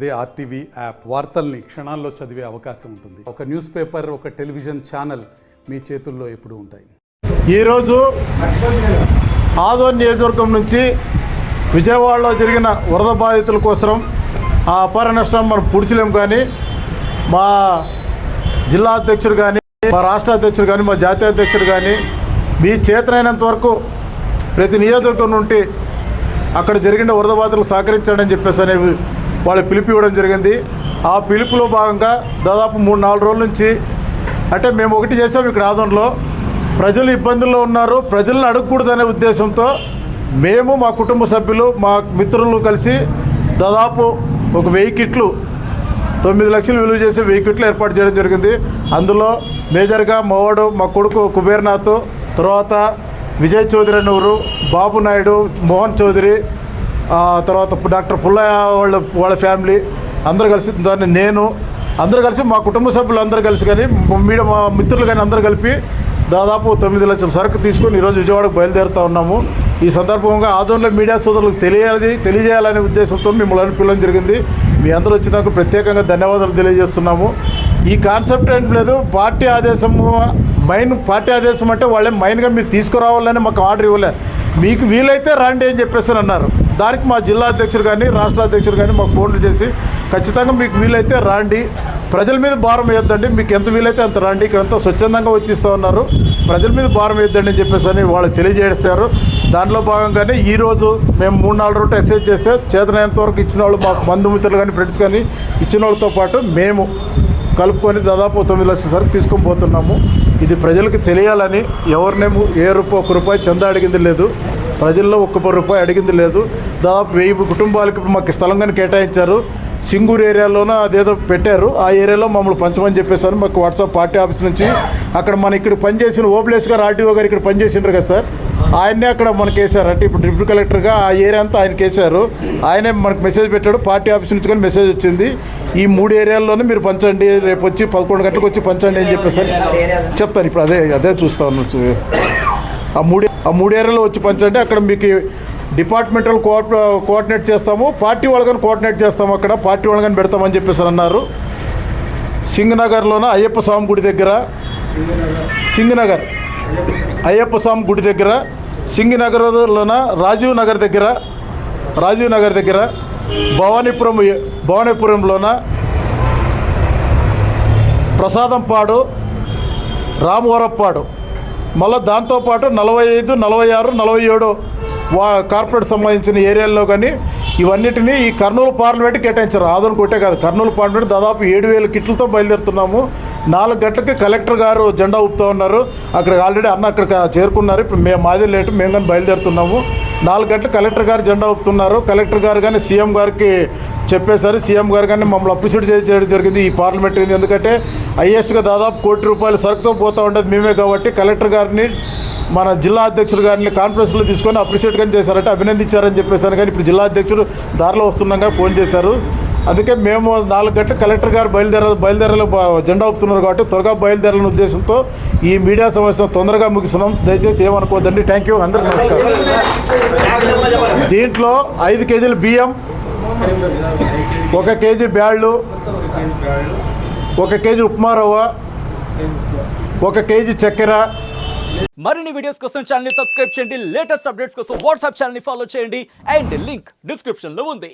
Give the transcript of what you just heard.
అదే RTV app వార్తల్ని క్షణాల్లో చదివే అవకాశం ఉంటుంది. ఒక న్యూస్ పేపర్, ఒక టెలివిజన్ ఛానల్ మీ చేతుల్లో ఎప్పుడూ ఉంటాయి. ఈరోజు ఆదోని నియోజకవర్గం నుంచి విజయవాడలో జరిగిన వరద బాధితుల కోసం ఆ అపార నష్టాన్ని మనం పూడ్చలేము. కానీ మా జిల్లా అధ్యక్షుడు కానీ, మా రాష్ట్ర అధ్యక్షుడు కానీ, మా జాతీయ అధ్యక్షుడు కానీ మీ చేతనైనంత వరకు ప్రతి నియోజకవర్గం నుండి అక్కడ జరిగిన వరద బాధితులకు సహకరించండి అని చెప్పేసి అనేవి వాళ్ళు పిలుపు ఇవ్వడం జరిగింది. ఆ పిలుపులో భాగంగా దాదాపు 3-4 రోజుల నుంచి అంటే మేము ఒకటి చేసాం. ఇక్కడ ఆదోన్లో ప్రజలు ఇబ్బందుల్లో ఉన్నారు, ప్రజలను అడగకూడదనే ఉద్దేశంతో మేము, మా కుటుంబ సభ్యులు, మా మిత్రులు కలిసి దాదాపు ఒక 1000 కిట్లు, 9 లక్షలు విలువ చేసే 1000 కిట్లు ఏర్పాటు చేయడం జరిగింది. అందులో మేజర్గా మావాడు, మా కొడుకు కుబేర్నాథ్, తర్వాత విజయ్ చౌదరి అనేవారు, బాబు నాయుడు, మోహన్ చౌదరి, తర్వాత డాక్టర్ పుల్లయ్య వాళ్ళ ఫ్యామిలీ అందరూ కలిసి, దాన్ని నేను అందరూ కలిసి, మా కుటుంబ సభ్యులు అందరూ కలిసి కానీ, మా మిత్రులు కానీ అందరూ కలిపి దాదాపు 9 లక్షల సరుకు తీసుకొని ఈరోజు విజయవాడకు బయలుదేరుతూ ఉన్నాము. ఈ సందర్భంగా ఆదోన్లో మీడియా సోదరులకు తెలియజేయాలనే ఉద్దేశంతో మిమ్మల్ని పిలవడం జరిగింది. మీ అందరూ వచ్చినందుకు ప్రత్యేకంగా ధన్యవాదాలు తెలియజేస్తున్నాము. ఈ కాన్సెప్ట్ ఏం లేదు, పార్టీ ఆదేశం అంటే వాళ్ళే మైన్గా మీరు తీసుకురావాలని మాకు ఆర్డర్ ఇవ్వలే. మీకు వీలైతే రండి అని చెప్పేసి అన్నారు. దానికి మా జిల్లా అధ్యక్షుడు కానీ, రాష్ట్ర అధ్యక్షుడు కానీ మాకు ఫోన్లు చేసి ఖచ్చితంగా మీకు వీలైతే రండి, ప్రజల మీద భారం వేయొద్దండి, మీకు ఎంత వీలైతే అంత రండి, ఇక్కడంతా స్వచ్ఛందంగా వచ్చిస్తూ ఉన్నారు, ప్రజల మీద భారం వేయొద్దండి అని చెప్పేసి అని వాళ్ళు తెలియజేస్తారు. దాంట్లో భాగంగానే ఈరోజు మేము 3-4 రోజులు ఎక్సైజ్ చేస్తే చేతనైనంత వరకు ఇచ్చిన వాళ్ళు, మా బంధుమిత్రులు కానీ, ఫ్రెండ్స్ కానీ ఇచ్చిన వాళ్ళతో పాటు మేము కలుపుకొని దాదాపు 9 లక్షల సరుకు తీసుకొని పోతున్నాము. ఇది ప్రజలకు తెలియాలని ఎవరినేమో ఒక్క రూపాయి చందా అడిగింది లేదు, ప్రజల్లో ₹1 అడిగింది లేదు. దాదాపు 1000 కుటుంబాలకు ఇప్పుడు మాకు స్థలం కానీ కేటాయించారు. సింగూరు ఏరియాలోనూ అదేదో పెట్టారు, ఆ ఏరియాలో మమ్మల్ని పంచమని చెప్పేసారు మాకు వాట్సాప్ పార్టీ ఆఫీస్ నుంచి. అక్కడ మన ఇక్కడ పనిచేసిన ఓబ్లేస్ గారు, ఆర్టీఓ గారు ఇక్కడ పనిచేసిండ్రు కదా సార్, ఆయన్నే అక్కడ మనకు వేశారు. అంటే ఇప్పుడు డిప్యూటీ కలెక్టర్గా ఆ ఏరియా అంతా ఆయనకి వేశారు. ఆయనే మనకు మెసేజ్ పెట్టాడు, పార్టీ ఆఫీస్ నుంచి కానీ మెసేజ్ వచ్చింది. ఈ 3 ఏరియాల్లోనే మీరు పంచండి, రేపు వచ్చి 11 గంటలకు వచ్చి పంచండి అని చెప్పేసి చెప్తాను. ఇప్పుడు అదే చూస్తా ఉన్నాను. ఆ 3 ఏరియాలో వచ్చి పంచండి, అక్కడ మీకు డిపార్ట్మెంటల్ కోఆర్డినేట్ చేస్తాము, పార్టీ వాళ్ళని కోఆర్డినేట్ చేస్తాము, అక్కడ పార్టీ వాళ్ళని పెడతామని చెప్పేసి అన్నారు. సింగనగర్లోన అయ్యప్ప స్వామి గుడి దగ్గర, సింగనగర్ అయ్యప్ప స్వామి గుడి దగ్గర, సింగనగర్లోన రాజీవ్ నగర్ దగ్గర, భవానీపురంలోన ప్రసాదంపాడు, రామవరప్పాడు, మళ్ళీ దాంతోపాటు 45, 46, 47 కార్పొరేట్ సంబంధించిన ఏరియాల్లో కానీ ఇవన్నిటినీ ఈ కర్నూలు పార్లమెంట్ కేటాయించారు. ఆదోని కొట్టే కాదు, కర్నూలు పార్లమెంట్ దాదాపు 7000 కిట్లతో బయలుదేరుతున్నాము. 4 గంటలకి కలెక్టర్ గారు జెండా ఊపుతూ ఉన్నారు. అక్కడ ఆల్రెడీ అక్కడ చేరుకున్నారు. ఇప్పుడు మాదే లేటు, మేము కానీ బయలుదేరుతున్నాము. 4 గంటలకు కలెక్టర్ గారు జెండా ఊపుతున్నారు. కలెక్టర్ గారు కానీ సీఎం గారికి చెప్పేశారు. సీఎం గారు కానీ మమ్మల్ని అప్రిషియేట్ చేయడం జరిగింది ఈ పార్లమెంట్. ఎందుకంటే హైయెస్ట్గా దాదాపు ₹1 కోటి సరుకుతో పోతూ ఉండేది మేమే కాబట్టి కలెక్టర్ గారిని, మన జిల్లా అధ్యక్షుడు గారిని కాన్ఫరెన్స్లో తీసుకొని అప్రిషియేట్ కానీ చేశారంటే అభినందించారని చెప్పేశాను. కానీ ఇప్పుడు జిల్లా అధ్యక్షుడు దారిలో వస్తున్నాగా ఫోన్ చేశారు. అందుకే మేము 4 గంటలకు కలెక్టర్ గారు బయలుదేరాలి జెండా ఊపుతున్నారు కాబట్టి త్వరగా బయలుదేరాలనే ఉద్దేశంతో ఈ మీడియా సమావేశం తొందరగా ముగిస్తున్నాం. దయచేసి ఏమనుకోవద్దండి. థ్యాంక్ యూ, అందరికీ నమస్కారం. దీంట్లో 5 కేజీల బియ్యం, 1 కేజీ బ్యాళ్ళు, 1 కేజీ ఉప్మా రవ్వ, 1 కేజీ చక్కెర. మరిన్ని వీడియోస్ కోసం ఛానల్ ని సబ్స్క్రైబ్ చేయండి, లేటెస్ట్ అప్డేట్స్ కోసం వాట్సాప్ ఛానల్ ని ఫాలో చేయండి, అండ్ లింక్ డిస్క్రిప్షన్ లో ఉంది.